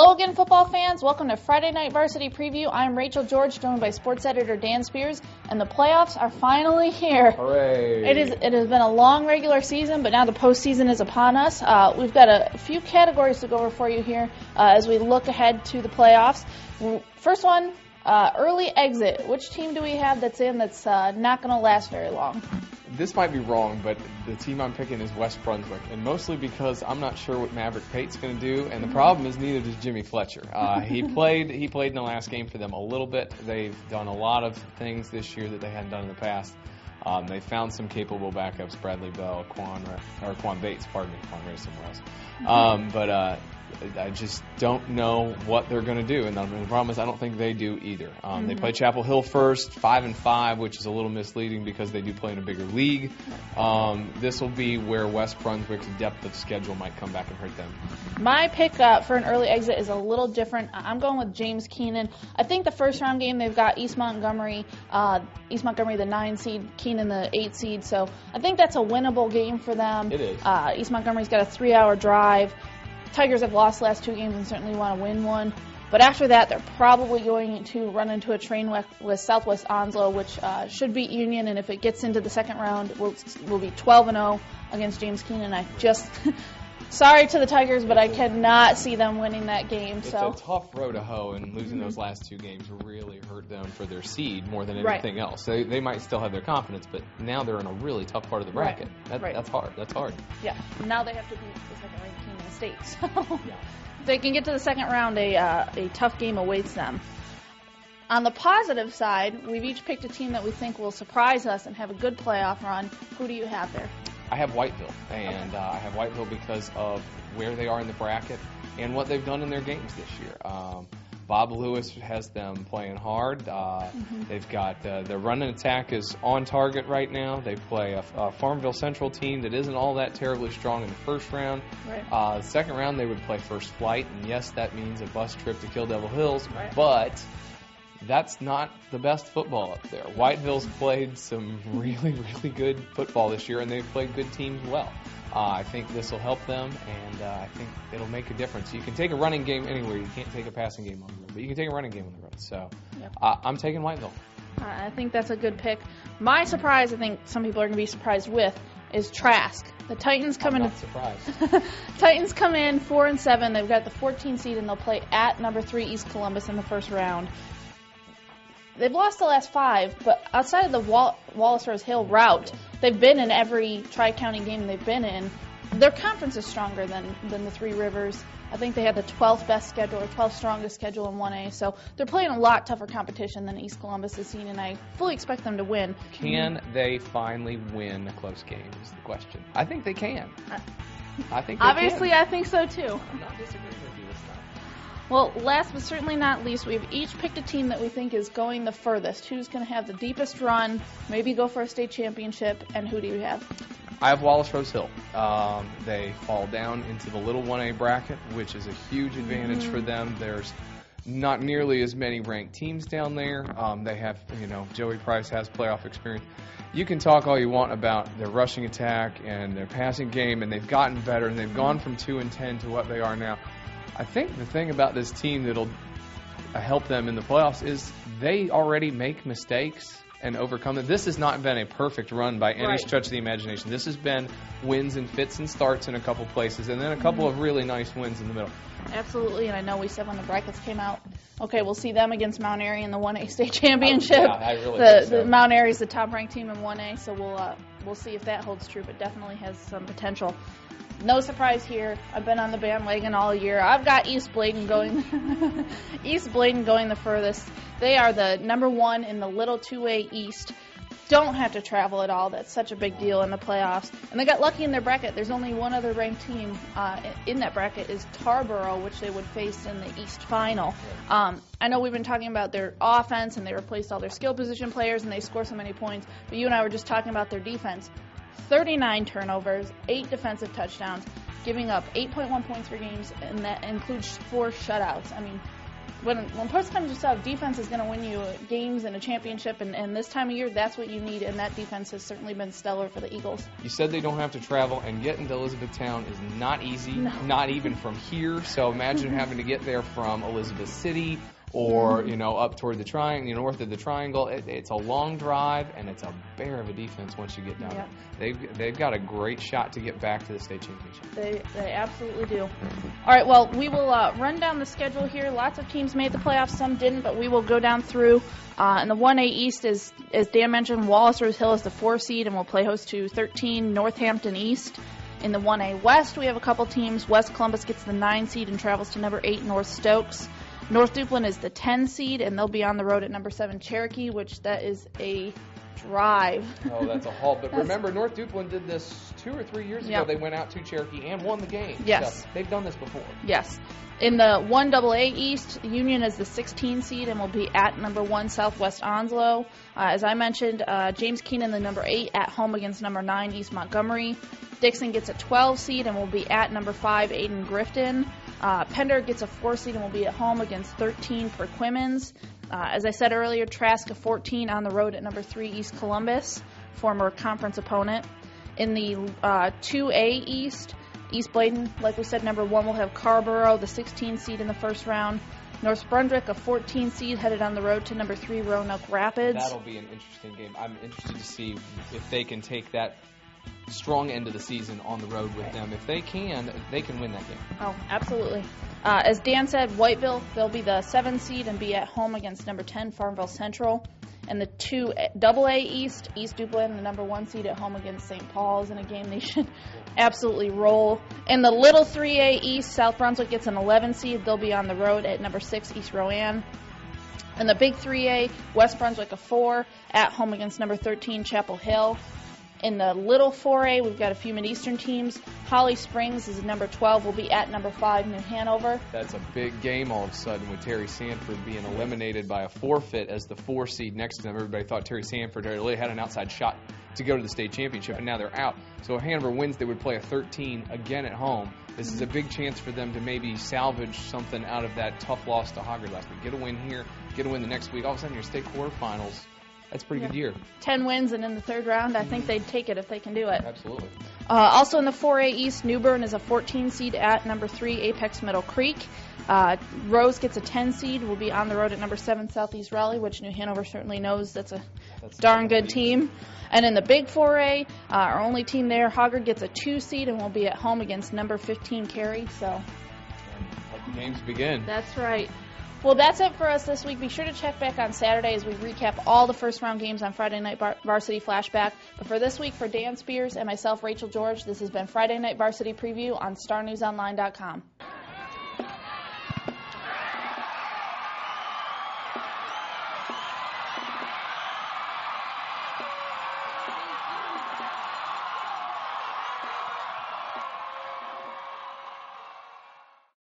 Hello again, football fans. Welcome to Friday Night Varsity Preview. I'm Rachel George, joined by sports editor Dan Spears, and the playoffs are finally here. Hooray! It has been a long regular season, but now the postseason is upon us. We've got a few categories to go over for you here as we look ahead to the playoffs. First one, early exit. Which team do we have that's in that's not going to last very long? This might be wrong, but the team I'm picking is West Brunswick, and mostly because I'm not sure what Maverick Pate's going to do, and the problem is neither does Jimmy Fletcher. He played in the last game for them a little bit. They've done a lot of things this year that they hadn't done in the past. They found some capable backups, Bradley Bell, Quan Bates, Quan Ray's somewhere else. But I just don't know what they're going to do, and the problem is I don't think they do either. They play Chapel Hill first, 5-5, which is a little misleading because they do play in a bigger league. This will be where West Brunswick's depth of schedule might come back and hurt them. My pick for an early exit is a little different. I'm going with James Keenan. I think the first round game they've got East Montgomery the 9 seed, Keenan the 8 seed, so I think that's a winnable game for them. It is. East Montgomery's got a 3-hour drive. Tigers have lost the last 2 games and certainly want to win one. But after that, they're probably going to run into a train wreck with Southwest Onslow, which should beat Union. And if it gets into the second round, we'll be 12-0 against James Keenan. Sorry to the Tigers, but I cannot see them winning that game. It's a tough row to hoe, and losing those last 2 games really hurt them for their seed more than anything else. They might still have their confidence, but now they're in a really tough part of the bracket. That's hard. That's hard. Yeah. Now they have to beat the second-ranked team in the state. So if they can get to the second round, a tough game awaits them. On the positive side, we've each picked a team that we think will surprise us and have a good playoff run. Who do you have there? I have Whiteville, and I have Whiteville because of where they are in the bracket and what they've done in their games this year. Bob Lewis has them playing hard. They've got their running attack is on target right now. They play a Farmville Central team that isn't all that terribly strong in the first round. Right. Second round, they would play First Flight, and yes, that means a bus trip to Kill Devil Hills, but that's not the best football up there. Whiteville's played some really, really good football this year, and they've played good teams well. I think this will help them, and I think it'll make a difference. You can take a running game anywhere. You can't take a passing game on the road, but you can take a running game on the road. So I'm taking Whiteville. I think that's a good pick. My surprise, I think some people are going to be surprised with, is Trask. The Titans come in. I'm not surprised. Titans come in 4-7. They've got the 14 seed, and they'll play at number 3 East Columbus in the first round. They've lost the last 5, but outside of the Wallace Rosehill route, they've been in every Tri-County game they've been in. Their conference is stronger than the Three Rivers. I think they had the 12th best schedule or 12th strongest schedule in 1A, so they're playing a lot tougher competition than East Columbus has seen, and I fully expect them to win. Can they finally win a close game is the question. I think they can. I think they Obviously, can. I think so too. I'm not disagreeing with you this time. Well, last but certainly not least, we've each picked a team that we think is going the furthest. Who's going to have the deepest run, maybe go for a state championship, and who do you have? I have Wallace Rosehill. They fall down into the little 1A bracket, which is a huge advantage for them. There's not nearly as many ranked teams down there. They have, Joey Price has playoff experience. You can talk all you want about their rushing attack and their passing game, and they've gotten better, and they've gone from 2-10 to what they are now. I think the thing about this team that'll help them in the playoffs is they already make mistakes and overcome them. This has not been a perfect run by any stretch of the imagination. This has been wins and fits and starts in a couple places, and then a couple of really nice wins in the middle. Absolutely, and I know we said when the brackets came out, okay, we'll see them against Mount Airy in the 1A state championship. I really think so. The Mount Airy's the top-ranked team in 1A, so we'll see if that holds true, but definitely has some potential. No surprise here. I've been on the bandwagon all year. I've got East Bladen going the furthest. They are the number 1 in the little 2A East. Don't have to travel at all. That's such a big deal in the playoffs. And they got lucky in their bracket. There's only one other ranked team in that bracket is Tarboro, which they would face in the East Final. I know we've been talking about their offense, and they replaced all their skill position players, and they score so many points. But you and I were just talking about their defense. 39 turnovers, 8 defensive touchdowns, giving up 8.1 points per game, and that includes 4 shutouts. I mean, when push comes to shove, defense is going to win you games and a championship, and this time of year, that's what you need, and that defense has certainly been stellar for the Eagles. You said they don't have to travel, and getting to Elizabethtown is not easy, No. not even from here. So imagine having to get there from Elizabeth City or, up toward the triangle, north of the triangle. It's a long drive, and it's a bear of a defense once you get down there. They've got a great shot to get back to the state championship. They absolutely do. All right, well, we will run down the schedule here. Lots of teams made the playoffs, some didn't, but we will go down through. In the 1A East, as Dan mentioned, Wallace Rosehill is the 4 seed and will play host to 13 Northampton East. In the 1A West, we have a couple teams. West Columbus gets the 9 seed and travels to number 8 North Stokes. North Duplin is the 10 seed, and they'll be on the road at number 7 Cherokee, which that is a drive. Oh, that's a haul. But remember, North Duplin did this 2 or 3 years ago. They went out to Cherokee and won the game. Yes. So they've done this before. Yes. In the 1AA East, Union is the 16 seed and will be at number 1 Southwest Onslow. As I mentioned, James Keenan, the number 8, at home against number 9 East Montgomery. Dixon gets a 12 seed and will be at number 5 Aiden Grifton. Pender gets a 4 seed and will be at home against 13 Perquimans. As I said earlier, Trask a 14 on the road at number 3 East Columbus, former conference opponent. In the 2A East, East Bladen, like we said, number 1 will have Carrboro, the 16 seed in the first round. North Brunswick, a 14 seed, headed on the road to number 3 Roanoke Rapids. That'll be an interesting game. I'm interested to see if they can take that strong end of the season on the road with them. If they can win that game. Oh, absolutely. As Dan said, Whiteville, they'll be the 7 seed and be at home against number 10 Farmville Central. And the 2AA East, East Duplin, the number 1 seed at home against St. Paul's in a game they should absolutely roll. In the little 3A East, South Brunswick gets an 11 seed. They'll be on the road at number 6 East Rowan. In the big 3A, West Brunswick a 4 at home against number 13 Chapel Hill. In the little 4A, we've got a few Mid-Eastern teams. Holly Springs is number 12, will be at number 5 New Hanover. That's a big game all of a sudden with Terry Sanford being eliminated by a forfeit as the 4 seed next to them. Everybody thought Terry Sanford really had an outside shot to go to the state championship, and now they're out. So if Hanover wins, they would play a 13 again at home. This is a big chance for them to maybe salvage something out of that tough loss to Hoggard last week. Get a win here, get a win the next week. All of a sudden, your state quarterfinals. That's a pretty good year. 10 wins, and in the third round, I think they'd take it if they can do it. Absolutely. Also in the 4A East, New Bern is a 14 seed at number 3 Apex Middle Creek. Rose gets a 10 seed, will be on the road at number 7 Southeast Raleigh, which New Hanover certainly knows that's a darn good team. And in the big 4A, our only team there, Hoggard gets a 2 seed and will be at home against number 15 Cary. So let the games begin. That's right. Well, that's it for us this week. Be sure to check back on Saturday as we recap all the first-round games on Friday Night Varsity Flashback. But for this week, for Dan Spears and myself, Rachel George, this has been Friday Night Varsity Preview on StarNewsOnline.com.